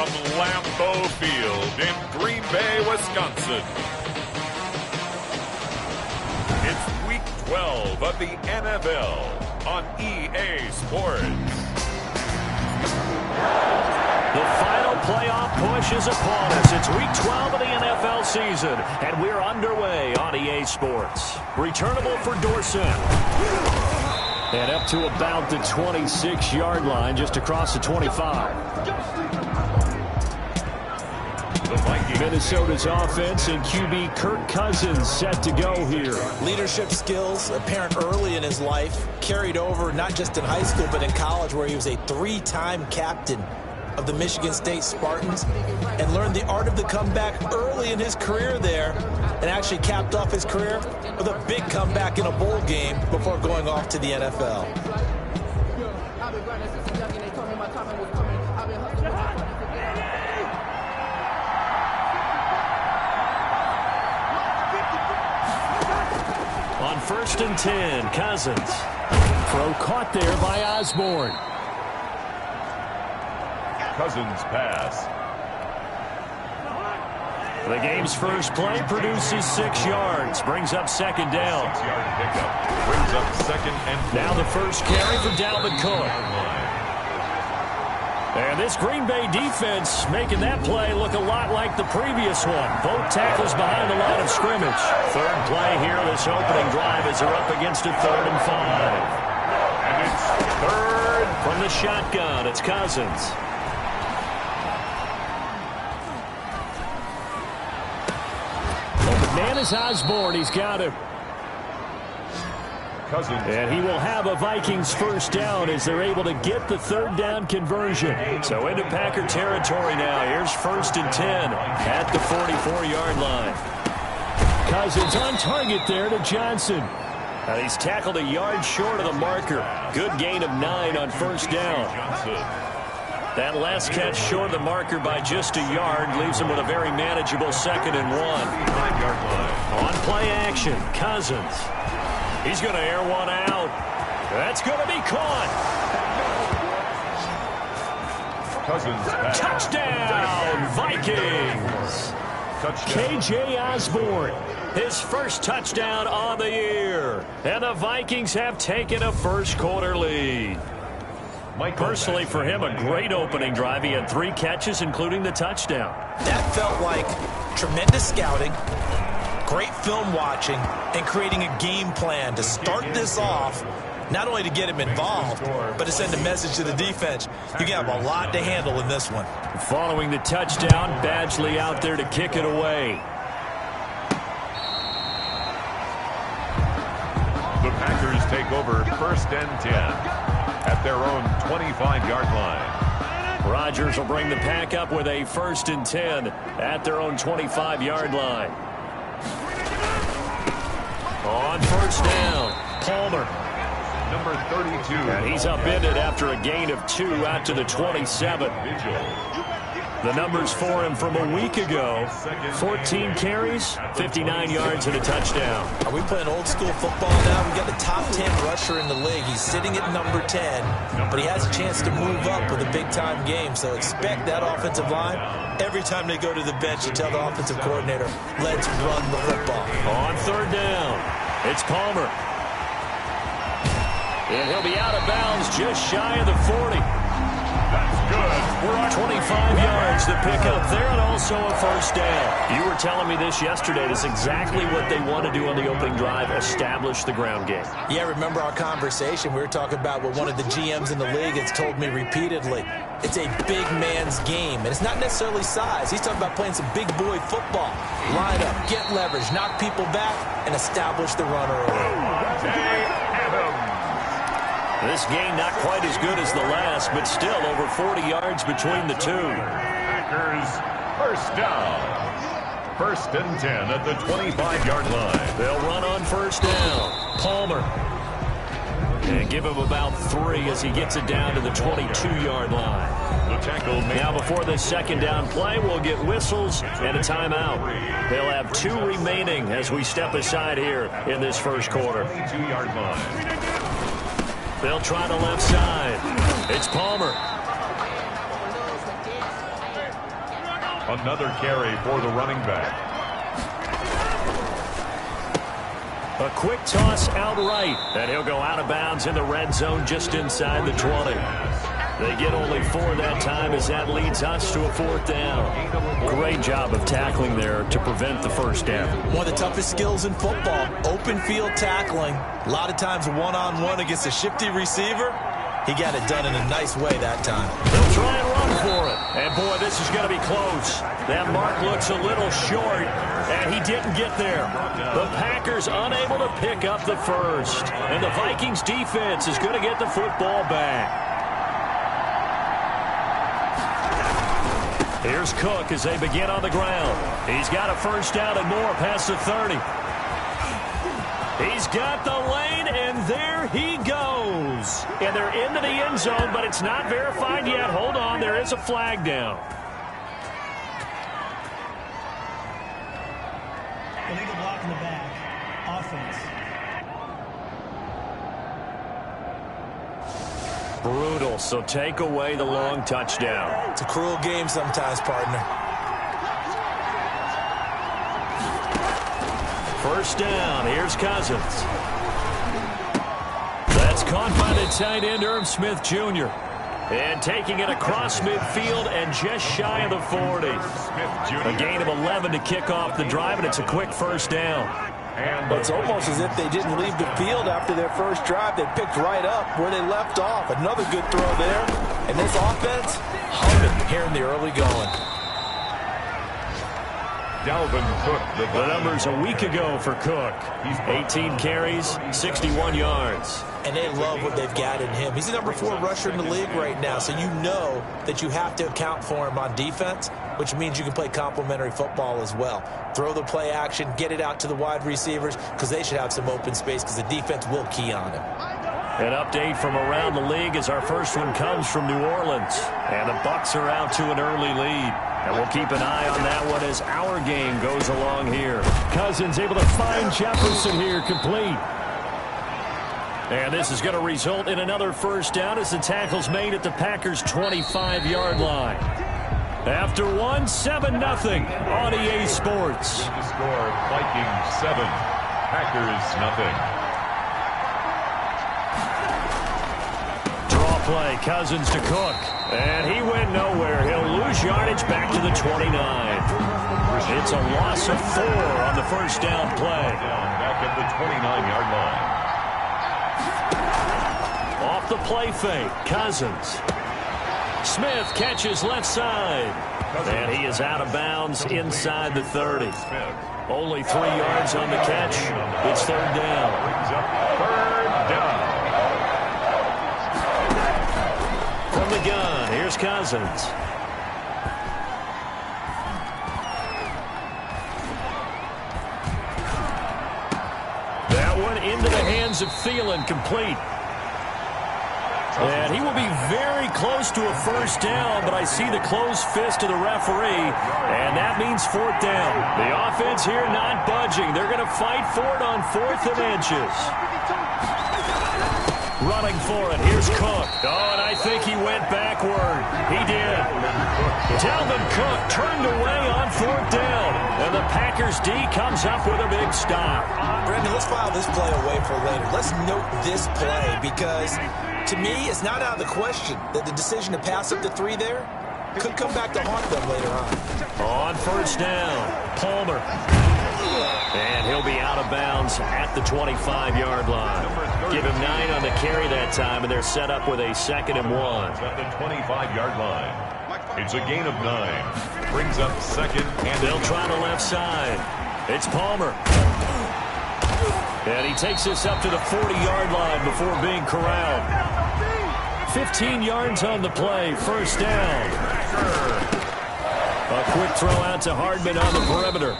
from Lambeau Field in Green Bay, Wisconsin. It's Week 12 of the NFL on EA Sports. The final playoff push is upon us. It's Week 12 of the NFL season, and we're underway on EA Sports. Returnable for Dorsett. And up to about the 26-yard line, just across the 25. Minnesota's offense and QB Kirk Cousins set to go here. Leadership skills apparent early in his life, carried over not just in high school but in college, where he was a three-time captain of the Michigan State Spartans and learned the art of the comeback early in his career there, and actually capped off his career with a big comeback in a bowl game before going off to the NFL. On 1st and 10, Cousins. Throw caught there by Osborne. Cousins pass. The game's first play produces 6 yards. Brings up second down. 6-yard pickup. Brings up second and 4. Now the first carry for Dalvin Cook. And this Green Bay defense making that play look a lot like the previous one. Both tackles behind the line of scrimmage. Third play here, this opening drive as they're up against a 3rd and 5. And it's third. From the shotgun, it's Cousins. Man is Osborne. He's got him. Cousins. And he will have a Vikings first down as they're able to get the 3rd down conversion. So into Packer territory now. Here's 1st and 10 at the 44-yard line. Cousins on target there to Johnson. And he's tackled a yard short of the marker. Good gain of 9 on first down. That last catch short of the marker by just a yard leaves him with a very manageable 2nd and 1. 9-yard line. On play action, Cousins. He's going to air one out. That's going to be caught. Cousins pass. Touchdown, Vikings. Touchdown. KJ Osborne, his first touchdown on the year. And the Vikings have taken a first quarter lead. Personally, for him, a great opening drive. He had 3 catches, including the touchdown. That felt like tremendous scouting, great film watching, and creating a game plan to start this off, not only to get him involved, but to send a message to the defense. You have a lot to handle in this one. Following the touchdown, Badgley out there to kick it away. The Packers take over 1st and 10. At their own 25-yard line. Rodgers will bring the Pack up with a 1st and 10 at their own 25-yard line. On first down, Palmer. Number 32. And he's upended after a gain of 2 out to the 27. The numbers for him from a week ago: 14 carries, 59 yards, and a touchdown. Are we playing old school football now? We got the top 10 rusher in the league. He's sitting at number 10, but he has a chance to move up with a big-time game. So expect that offensive line. Every time they go to the bench, you tell the offensive coordinator, let's run the football. On 3rd down, it's Palmer. And he'll be out of bounds just shy of the 40. That's good. We're on 25 yards to pick up there, and also a first down. You were telling me this yesterday. That's exactly what they want to do on the opening drive, establish the ground game. Yeah, remember our conversation? We were talking about what one of the GMs in the league has told me repeatedly. It's a big man's game, and it's not necessarily size. He's talking about playing some big boy football. Line up, get leverage, knock people back, and establish the run early. This game not quite as good as the last, but still over 40 yards between the two. Packers first down. 1st and 10 at the 25-yard line. They'll run on first down. Palmer. And give him about 3 as he gets it down to the 22-yard line. The tackle now before the 2nd down play, we'll get whistles and a timeout. They'll have 2 remaining as we step aside here in this first quarter. 22-yard line. They'll try the left side. It's Palmer. Another carry for the running back. A quick toss outright, and he'll go out of bounds in the red zone just inside the 20. They get only 4 that time as that leads us to a 4th down. Great job of tackling there to prevent the first down. One of the toughest skills in football, open field tackling. A lot of times one-on-one against a shifty receiver. He got it done in a nice way that time. They'll try and run for it. And, boy, this is going to be close. That mark looks a little short, and he didn't get there. The Packers unable to pick up the first. And the Vikings defense is going to get the football back. Here's Cook as they begin on the ground. He's got a first down and more past the 30. He's got the lane, and there he goes. And they're into the end zone, but it's not verified yet. Hold on, there is a flag down. Illegal block in the back. Offense. Brutal, so take away the long touchdown. It's a cruel game sometimes, partner. First down, here's Cousins. That's caught by the tight end, Irv Smith Jr. And taking it across midfield and just shy of the 40. A gain of 11 to kick off the drive, and it's a quick first down. It's almost as if they didn't leave the field after their first drive. They picked right up where they left off. Another good throw there. And this offense, humming here in the early going. Dalvin Cook. The numbers a week ago for Cook. 18 carries, 61 yards. And they love what they've got in him. He's the number 4 rusher in the league right now, so you know that you have to account for him on defense, which means you can play complementary football as well. Throw the play action, get it out to the wide receivers, because they should have some open space because the defense will key on him. An update from around the league as our first one comes from New Orleans. And the Bucs are out to an early lead. And we'll keep an eye on that one as our game goes along here. Cousins able to find Jefferson here, complete. And this is going to result in another first down as the tackle's made at the Packers' 25-yard line. After one, 7-0 on EA Sports. The score, Vikings 7, Packers nothing. Play, Cousins to Cook, and he went nowhere. He'll lose yardage back to the 29. It's a loss of 4 on the first down play. Back at the 29-yard line. Off the play fake, Cousins. Smith catches left side, and he is out of bounds inside the 30. Only 3 yards on the catch. It's third down. Third down. From the gun, here's Cousins. That one into the hands of Thielen, complete. And he will be very close to a first down, but I see the closed fist of the referee, and that means 4th down. The offense here not budging. They're going to fight for it on 4th and inches. Running for it. Here's Cook. Oh, and I think he went backward. He did. Dalvin Cook turned away on 4th down. And the Packers D comes up with a big stop. Brandon, let's file this play away for later. Let's note this play because, to me, it's not out of the question that the decision to pass up the 3 there could come back to haunt them later on. On first down, Palmer. And he'll be out of bounds at the 25-yard line. Give him 9 on the carry that time, and they're set up with a 2nd and 1. At the 25-yard line. It's a gain of 9. Brings up 2nd and they'll try the left side. It's Palmer. And he takes this up to the 40-yard line before being corralled. 15 yards on the play, first down. A quick throw out to Hardman on the perimeter.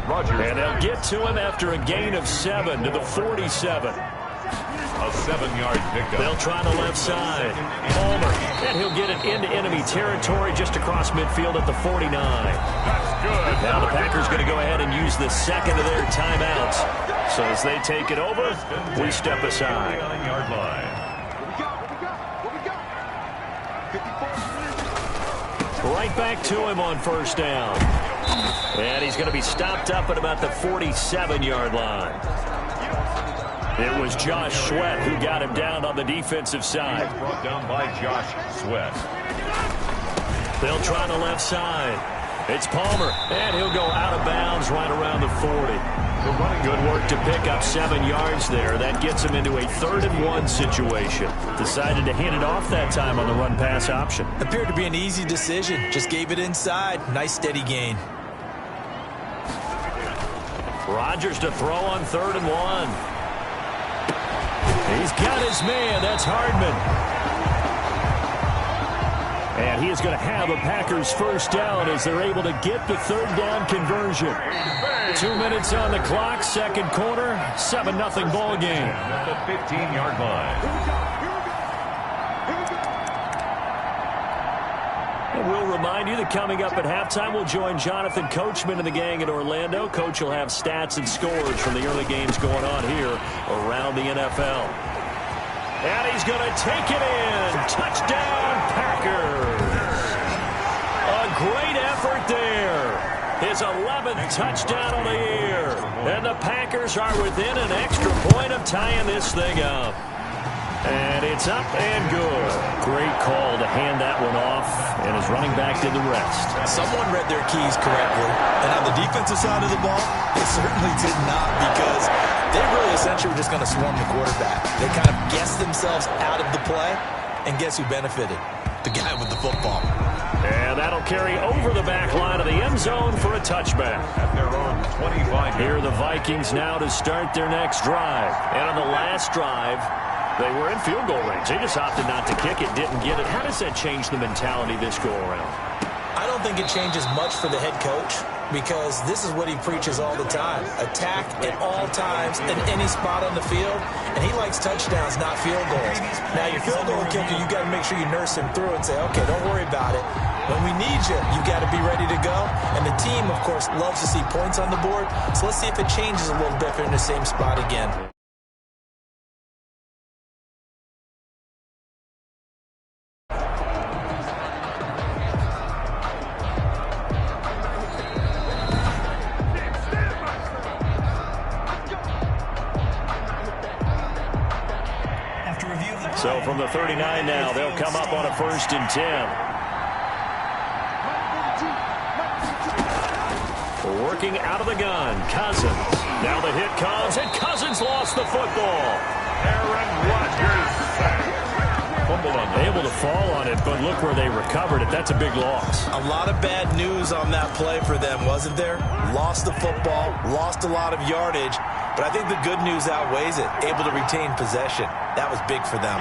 And they'll get to him after a gain of 7 to the 47. A 7-yard pickup. They'll try the left side. Palmer. And he'll get it into enemy territory just across midfield at the 49. That's good. Now the Packers going to go ahead and use the second of their timeouts. So as they take it over, we step aside. 9-yard line. right back to him on first down. And he's going to be stopped up at about the 47-yard line. It was Josh Sweat who got him down on the defensive side. Brought down by Josh Sweat. They'll try the left side. It's Palmer, and he'll go out of bounds right around the 40. Good work to pick up 7 yards there. That gets him into a 3rd-and-1 situation. Decided to hand it off that time on the run-pass option. Appeared to be an easy decision. Just gave it inside. Nice steady gain. Rodgers to throw on 3rd-and-1. He's got his man. That's Hardman. And he is going to have a Packers first down as they're able to get the 3rd down conversion. 2 minutes on the clock, 2nd quarter, 7-0 ball game. At the 15-yard line. And we'll remind you that coming up at halftime, we'll join Jonathan Coachman and the gang in Orlando. Coach will have stats and scores from the early games going on here around the NFL. And he's going to take it in. Touchdown, Packers. A great effort there. His 11th touchdown on the year. And the Packers are within an extra point of tying this thing up. And it's up and good. Great call to hand that one off. And his running back did the rest. Someone read their keys correctly. And on the defensive side of the ball, they certainly did not, because they really essentially were just going to swarm the quarterback. They kind of guessed themselves out of the play, and guess who benefited? The guy with the football. And that'll carry over the back line of the end zone for a touchback. At their own 25. Here are the Vikings now to start their next drive. And on the last drive, they were in field goal range. They just opted not to kick it, didn't get it. How does that change the mentality this go around? I don't think it changes much for the head coach, because this is what he preaches all the time. Attack at all times in any spot on the field, and he likes touchdowns, not field goals. Now, your field goal kicker, you got to make sure you nurse him through and say, okay, don't worry about it. When we need you, you got to be ready to go. And the team, of course, loves to see points on the board. So let's see if it changes a little bit if they're in the same spot again. So from the 39 now, they'll come up on a 1st and 10. Working out of the gun, Cousins. Now the hit comes, and Cousins lost the football. Aaron Rodgers sacked. Fumbled on that. Able to fall on it, but look where they recovered it. That's a big loss. A lot of bad news on that play for them, wasn't there? Lost the football, lost a lot of yardage, but I think the good news outweighs it. Able to retain possession. That was big for them.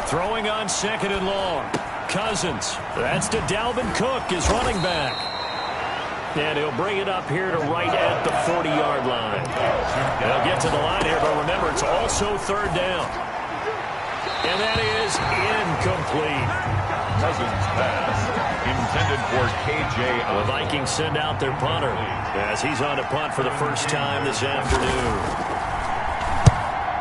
Throwing on 2nd and long. Cousins. That's to Dalvin Cook, his running back. And he'll bring it up here to right at the 40-yard line. They'll get to the line here, but remember, it's also 3rd down. And that is incomplete. Cousins pass intended for KJ. The Vikings send out their punter as he's on to punt for the first time this afternoon.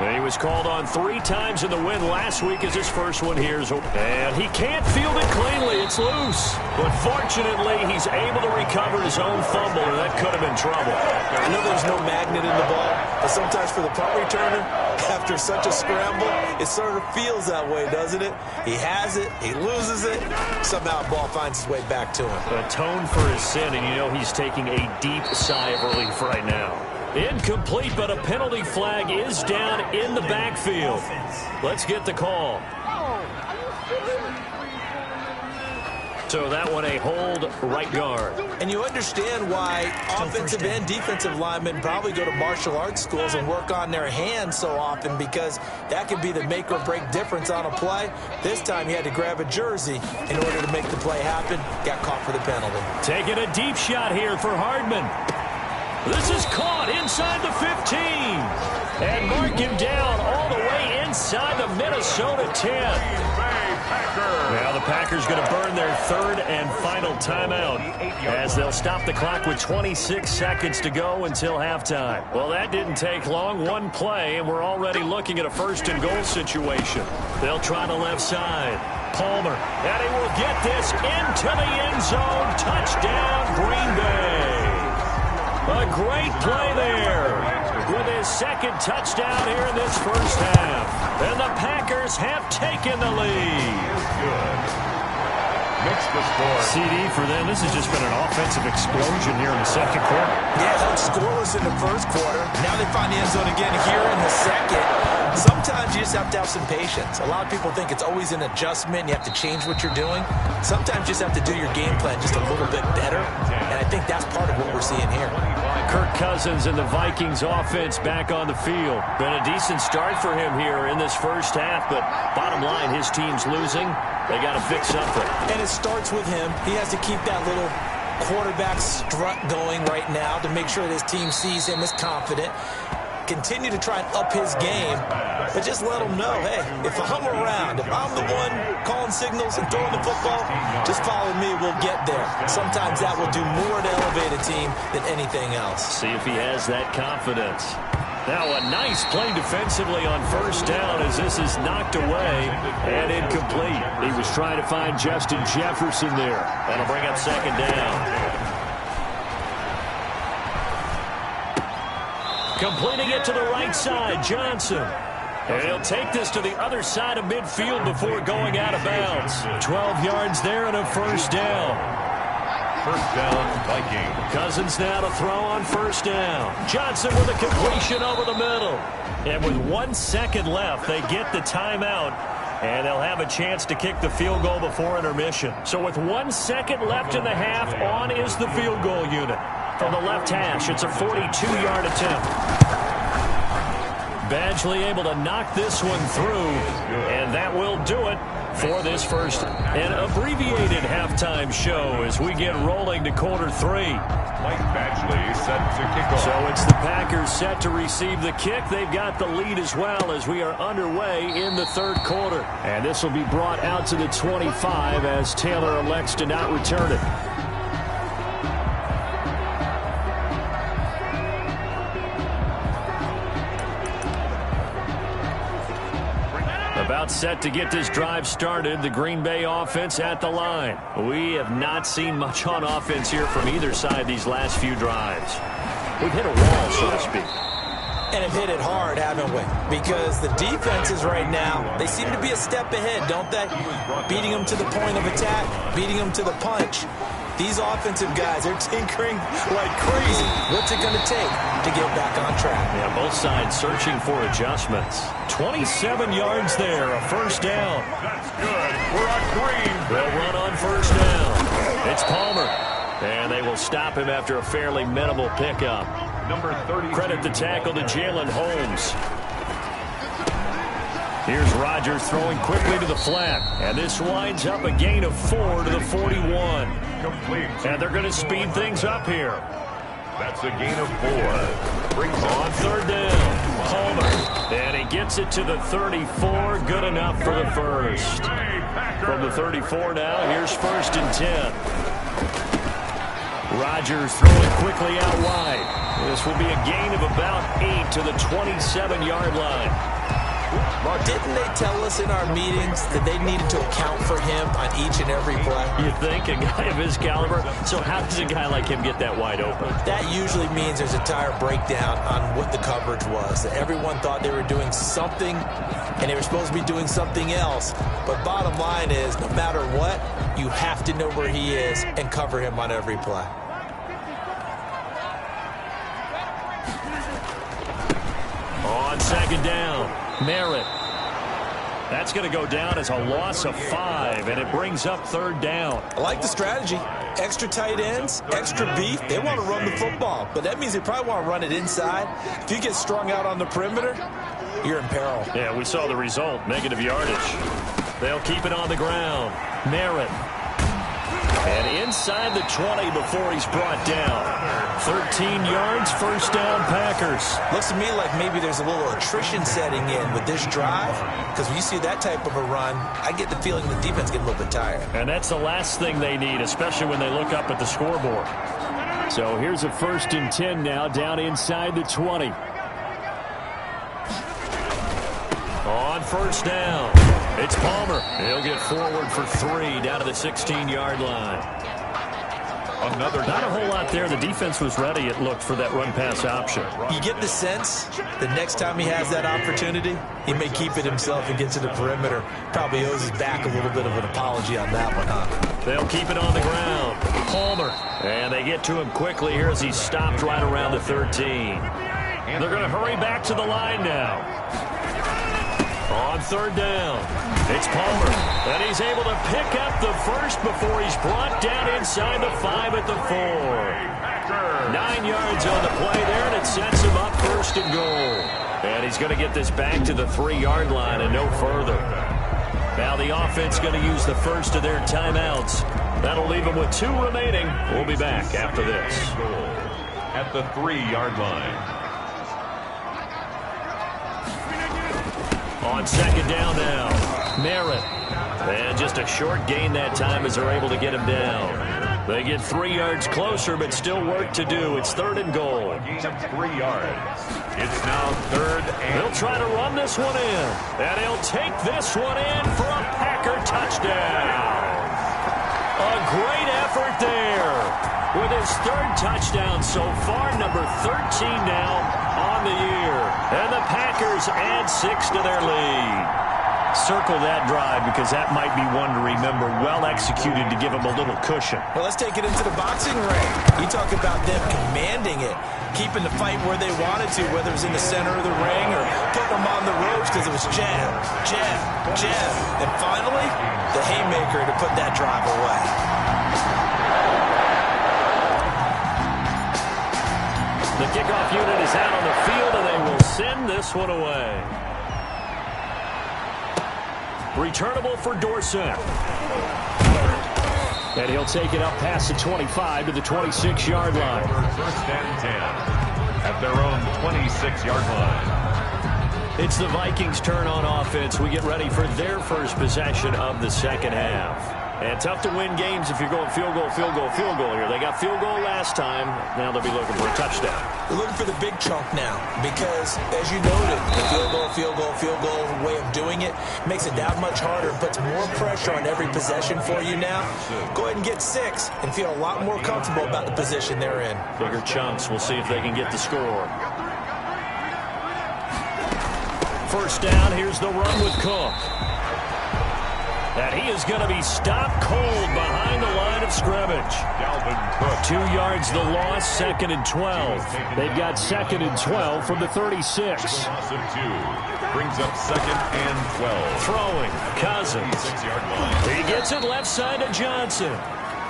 He was called on 3 times in the win last week as his first one here. And he can't field it cleanly. It's loose. But fortunately, he's able to recover his own fumble, or that could have been trouble. I know there's no magnet in the ball, but sometimes for the punt returner, after such a scramble, it sort of feels that way, doesn't it? He has it, he loses it, somehow the ball finds its way back to him. Atone for his sin, and you know he's taking a deep sigh of relief right now. Incomplete, but a penalty flag is down in the backfield. Let's get the call. So that one a hold right guard. And you understand why offensive and defensive linemen probably go to martial arts schools and work on their hands so often, because that can be the make or break difference on a play. This time he had to grab a jersey in order to make the play happen. Got caught for the penalty. Taking a deep shot here for Hardman. This is caught inside the 15. And mark him down all the way inside inside the Minnesota 10. Now the Packers going to burn their third and final timeout as they'll stop the clock with 26 seconds to go until halftime. Well, that didn't take long. One play, and we're already looking at a first and goal situation. They'll try the left side. Palmer, and he will get this into the end zone. Touchdown, Green Bay. A great play there with his second touchdown here in this first half. And the Packers have taken the lead. Makes the score. CD for them. This has just been an offensive explosion here in the second quarter. Yeah, held scoreless in the first quarter. Now they find the end zone again here in the second. Sometimes you just have to have some patience. A lot of people think it's always an adjustment. You have to change what you're doing. Sometimes you just have to do your game plan just a little bit better. And I think that's part of what we're seeing here. Kirk Cousins and the Vikings offense back on the field. Been a decent start for him here in this first half, but bottom line, his team's losing. They got to fix something. And it starts with him. He has to keep that little quarterback strut going right now to make sure that his team sees him as confident. Continue to try and up his game, but just let him know, hey, if I'm around, if I'm the one calling signals and throwing the football, just follow me, we'll get there. Sometimes that will do more to elevate a team than anything else. See if he has that confidence. Now a nice play defensively on first down as this is knocked away and incomplete. He was trying to find Justin Jefferson there. That'll bring up second down. Completing it to the right side, Johnson. And he'll take this to the other side of midfield before going out of bounds. 12 yards there and a first down. First down, Viking. Cousins now to throw on first down. Johnson with a completion over the middle. And with 1 second left, they get the timeout. And they'll have a chance to kick the field goal before intermission. So with 1 second left in the half, on is the field goal unit. From the left hash, it's a 42-yard attempt. Badgley able to knock this one through, and that will do it for this first and abbreviated halftime show as we get rolling to quarter three. Mike Badgley set to kick off. So it's the Packers set to receive the kick. They've got the lead as well as we are underway in the third quarter. And this will be brought out to the 25 as Taylor elects to not return it. About set to get this drive started, the Green Bay offense at the line. We have not seen much on offense here from either side these last few drives. We've hit a wall, so to speak. And have hit it hard, haven't we? Because the defenses right now, they seem to be a step ahead, don't they? Beating them to the point of attack, beating them to the punch. These offensive guys, they're tinkering like crazy. What's it going to take to get back on track? Yeah, both sides searching for adjustments. 27 yards there, a first down. That's good. We're on green. They'll run on first down. It's Palmer. And they will stop him after a fairly minimal pickup. Number 30. Credit the tackle to Jalen Holmes. Here's Rodgers throwing quickly to the flat. And this winds up a gain of 4 to the 41. Complete. And they're going to speed things up here. That's a gain of 4. Brings On third down, Palmer. And he gets it to the 34. Good enough for the first. From the 34 now, here's first and 10. Rodgers throwing quickly out wide. This will be a gain of about 8 to the 27-yard line. Didn't they tell us in our meetings that they needed to account for him on each and every play? You think? A guy of his caliber? So how does a guy like him get that wide open? That usually means there's a tire breakdown on what the coverage was. That everyone thought they were doing something, and they were supposed to be doing something else. But bottom line is, no matter what, you have to know where he is and cover him on every play. On second down, Merritt. That's going to go down as a loss of 5, and it brings up third down. I like the strategy. Extra tight ends, extra beef. They want to run the football, but that means they probably want to run it inside. If you get strung out on the perimeter, you're in peril. Yeah, we saw the result, negative yardage. They'll keep it on the ground. Merritt. And inside the 20 before he's brought down. 13 yards, first down, Packers. Looks to me like maybe there's a little attrition setting in with this drive, because when you see that type of a run, I get the feeling the defense getting a little bit tired. And that's the last thing they need, especially when they look up at the scoreboard. So here's a 1st and 10 now, down inside the 20. On first down, it's Palmer. He'll get forward for 3 down to the 16-yard line. Not a whole lot there. The defense was ready, it looked, for that run-pass option. You get the sense the next time he has that opportunity, he may keep it himself and get to the perimeter. Probably owes his back a little bit of an apology on that one, huh? They'll keep it on the ground. Palmer. And they get to him quickly here as he's stopped right around the 13. They're going to hurry back to the line now. On third down, it's Palmer, and he's able to pick up the first before he's brought down inside the 5 at the 4. 9 yards on the play there, and it sets him up 1st and goal. And he's going to get this back to the 3-yard line and no further. Now the offense going to use the first of their timeouts. That'll leave them with 2 remaining. We'll be back after this. At the 3-yard line. On second down now, Merritt. And just a short gain that time as they're able to get him down. They get 3 yards closer, but still work to do. It's 3rd and goal. Gain of 3 yards. It's now 3rd and... He'll try to run this one in. And he'll take this one in for a Packer touchdown. A great effort there. With his 3rd touchdown so far, number 13 now on the year. And the Packers add 6 to their lead. Circle that drive because that might be one to remember. Well executed to give them a little cushion. Well, let's take it into the boxing ring. You talk about them commanding it, keeping the fight where they wanted to, whether it was in the center of the ring or putting them on the ropes because it was jab, jab, jab. And finally, the haymaker to put that drive away. The kickoff unit is out on the field, and they will send this one away. Returnable for Dorsett. And he'll take it up past the 25 to the 26-yard line. 1st and 10 at their own 26-yard line. It's the Vikings' turn on offense. We get ready for their first possession of the second half. And tough to win games if you're going field goal, field goal, field goal here. They got field goal last time. Now they'll be looking for a touchdown. They're looking for the big chunk now because, as you noted, the field goal, field goal, field goal way of doing it makes it that much harder and puts more pressure on every possession for you now. Go ahead and get 6 and feel a lot more comfortable about the position they're in. Bigger chunks. We'll see if they can get the score. First down. Here's the run with Cook. And he is going to be stopped cold behind the line of scrimmage. Dalvin Cook. 2 yards the loss, 2nd and 12. They've got 2nd and 12 from the 36. Loss of 2. Brings up 2nd and 12. Throwing, Cousins. 6-yard line. He gets it left side to Johnson.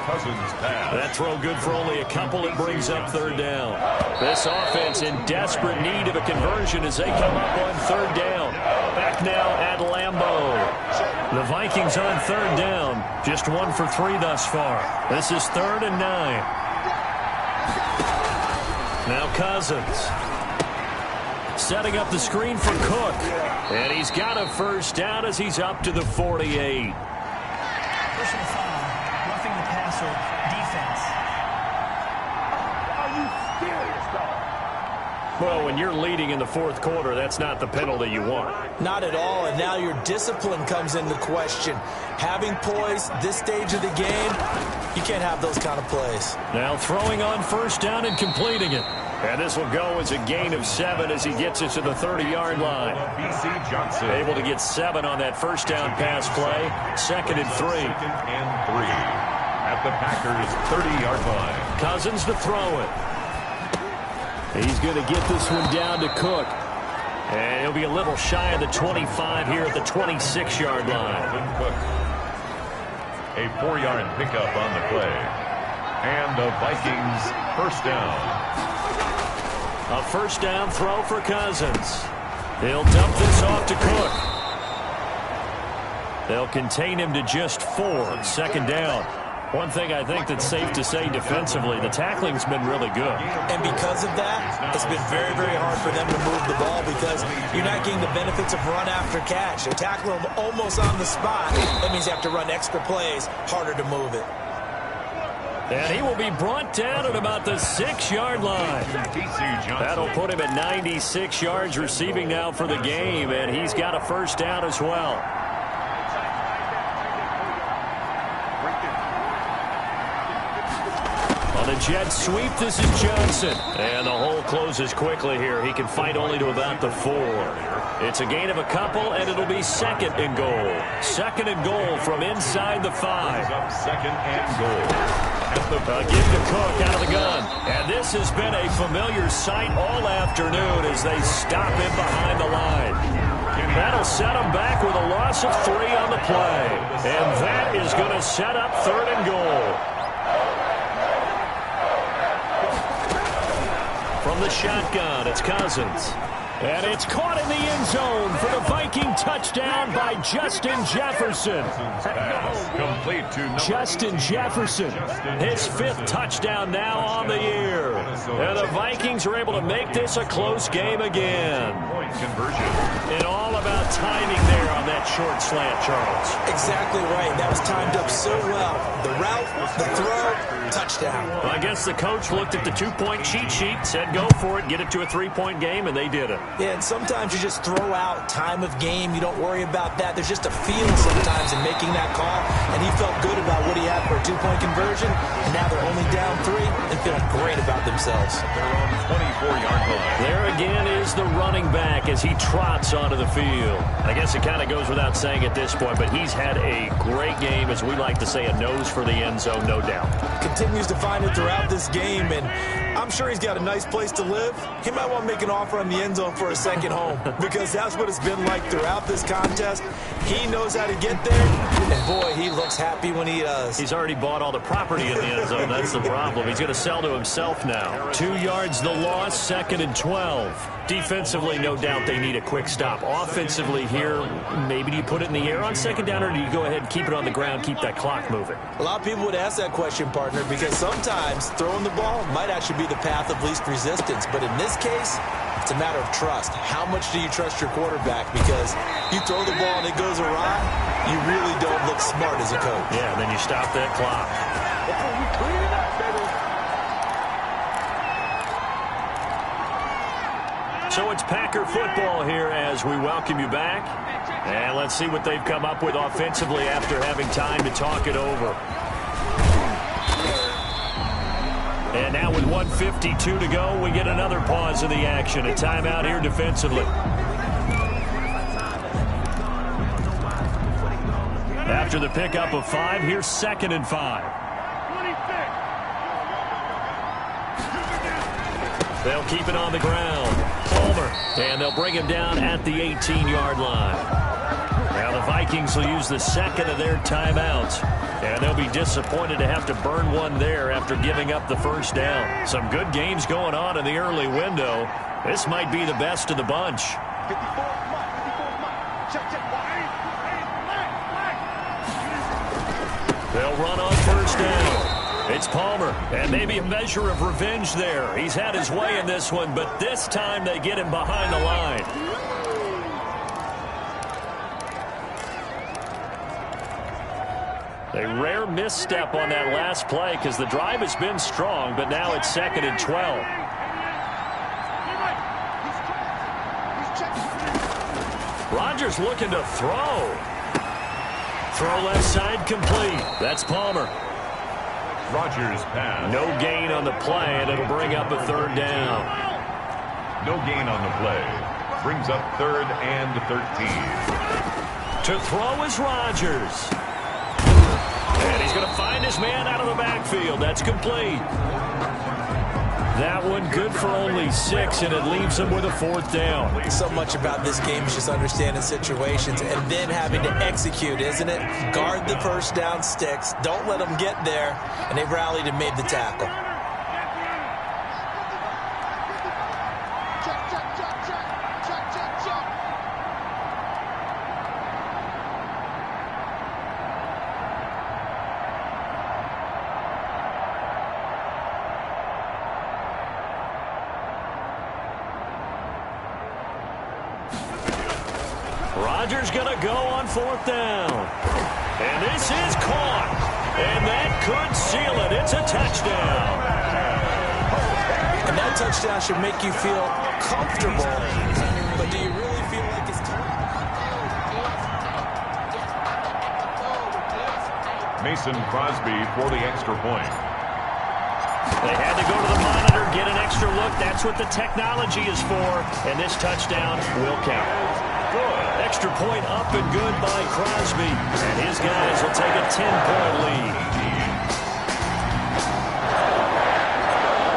Cousins pass. That throw good for only a couple. It brings up 3rd down. This offense in desperate need of a conversion as they come up on 3rd down. Back now at Lambeau. The Vikings on 3rd down. Just 1 for 3 thus far. This is 3rd and 9. Now Cousins. Setting up the screen for Cook. And he's got a first down as he's up to the 48. Personal foul, roughing the passer, defense. Are you serious, though? Well, when you're leading in the 4th quarter, that's not the penalty you want. Not at all, and now your discipline comes into question. Having poise this stage of the game, you can't have those kind of plays. Now throwing on first down and completing it. And this will go as a gain of 7 as he gets it to the 30-yard line. BC Johnson. Able to get 7 on that first down pass play. 2nd and 3. 2nd and 3 at the Packers' 30-yard line. Cousins to throw it. He's going to get this one down to Cook. And he'll be a little shy of the 25 here at the 26-yard line. Cook. A 4-yard pickup on the play. And the Vikings first down. A first down throw for Cousins. He'll dump this off to Cook. They'll contain him to just 4. 2nd down. One thing I think that's safe to say defensively, the tackling's been really good. And because of that, it's been very, very hard for them to move the ball because you're not getting the benefits of run after catch. They're tackling them almost on the spot. That means you have to run extra plays, harder to move it. And he will be brought down at about the 6-yard line. That'll put him at 96 yards receiving now for the game, and he's got a first down as well. On the jet sweep, this is Johnson. And the hole closes quickly here. He can fight only to about the 4. It's a gain of a couple, and it'll be second and goal. Second and goal from inside the 5. Second and goal. Give to Cook out of the gun. And this has been a familiar sight all afternoon as they stop him behind the line. That'll set him back with a loss of 3 on the play. And that is going to set up third and goal. From the shotgun, it's Cousins. And it's caught in the end zone for the Viking touchdown by Justin Jefferson. Complete to Justin Jefferson, his 5th touchdown now on the year. And the Vikings are able to make this a close game again. Point conversion. And all about timing there on that short slant, Charles. Exactly right. That was timed up so well. The route, the throw, touchdown. Well, I guess the coach looked at the 2-point cheat sheet, said go for it, get it to a 3-point game, and they did it. Yeah, and sometimes you just throw out time of game. You don't worry about that. There's just a feel sometimes in making that call, and he felt good about what he had for a 2-point conversion, and now they're only down 3 and feeling great about themselves. They're on 24-yard line. There again is the running back as he trots onto the field. I guess it kind of goes without saying at this point, but he's had a great game, as we like to say, a nose for the end zone, no doubt. Continues to find it throughout this game, and I'm sure he's got a nice place to live. He might want to make an offer on the end zone for a second home because that's what it's been like throughout this contest. He knows how to get there, and boy, he looks happy when he does. He's already bought all the property in the end zone. That's the problem. He's going to sell to himself now. 2 yards the loss, 2nd and 12. Defensively, no doubt they need a quick stop. Offensively here, maybe do you put it in the air on 2nd down, or do you go ahead and keep it on the ground, keep that clock moving? A lot of people would ask that question, partner, because sometimes throwing the ball might actually be the path of least resistance. But in this case, it's a matter of trust. How much do you trust your quarterback? Because you throw the ball and it goes awry, you really don't look smart as a coach. Yeah, and then you stop that clock. So it's Packer football here as we welcome you back. And let's see what they've come up with offensively after having time to talk it over. And now with 1:52 to go, we get another pause in the action. A timeout here defensively. After the pickup of 5, here's 2nd and 5. They'll keep it on the ground. Palmer, and they'll bring him down at the 18-yard line. Now the Vikings will use the 2nd of their timeouts, and they'll be disappointed to have to burn one there after giving up the first down. Some good games going on in the early window. This might be the best of the bunch. They'll run on first down. It's Palmer, and maybe a measure of revenge there. He's had his way in this one, but this time they get him behind the line. A rare misstep on that last play because the drive has been strong, but now it's 2nd and 12. Rodgers looking to throw. Throw left side complete. That's Palmer. Rodgers pass. No gain on the play, and it'll bring up a 3rd down. No gain on the play. Brings up 3rd and 13. To throw is Rodgers. And he's going to find his man out of the backfield. That's complete. That one good for only 6, and it leaves him with a 4th down. So much about this game is just understanding situations and then having to execute, isn't it? Guard the first down sticks. Don't let them get there. And they rallied and made the tackle. Rodgers going to go on 4th down. And this is caught. And that could seal it. It's a touchdown. And that touchdown should make you feel comfortable. But do you really feel like it's time? Mason Crosby for the extra point. They had to go to the monitor, get an extra look. That's what the technology is for. And this touchdown will count. Good. Extra point up and good by Crosby. And his guys will take a 10-point lead.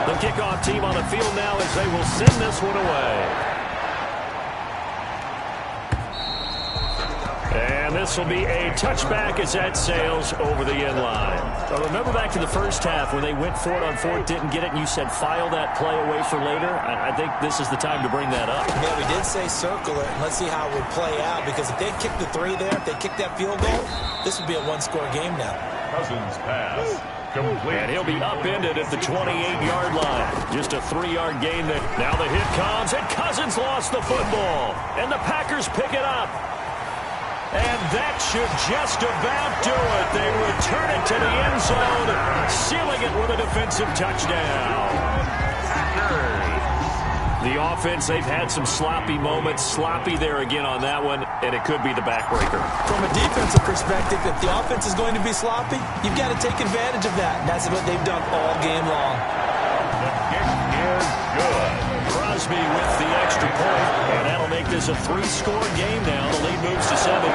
The kickoff team on the field now as they will send this one away. And this will be a touchback as that sails over the end line. So remember back to the first half when they went for it on 4th, didn't get it, and you said file that play away for later? I think this is the time to bring that up. Yeah, we did say circle it, and let's see how it would play out, because if they kick the 3 there, if they kick that field goal, this would be a 1-score game now. Cousins pass. Complete. And he'll be upended at the 28-yard line. Just a 3-yard gain there. Now the hit comes, and Cousins lost the football. And the Packers pick it up. And that should just about do it. They return it to the end zone, sealing it with a defensive touchdown. The offense, they've had some sloppy moments. Sloppy there again on that one, and it could be the backbreaker. From a defensive perspective, if the offense is going to be sloppy, you've got to take advantage of that. And that's what they've done all game long. The kick is good. Crosby with the extra point, and that'll make this a 3-score game now. The lead moves to 17.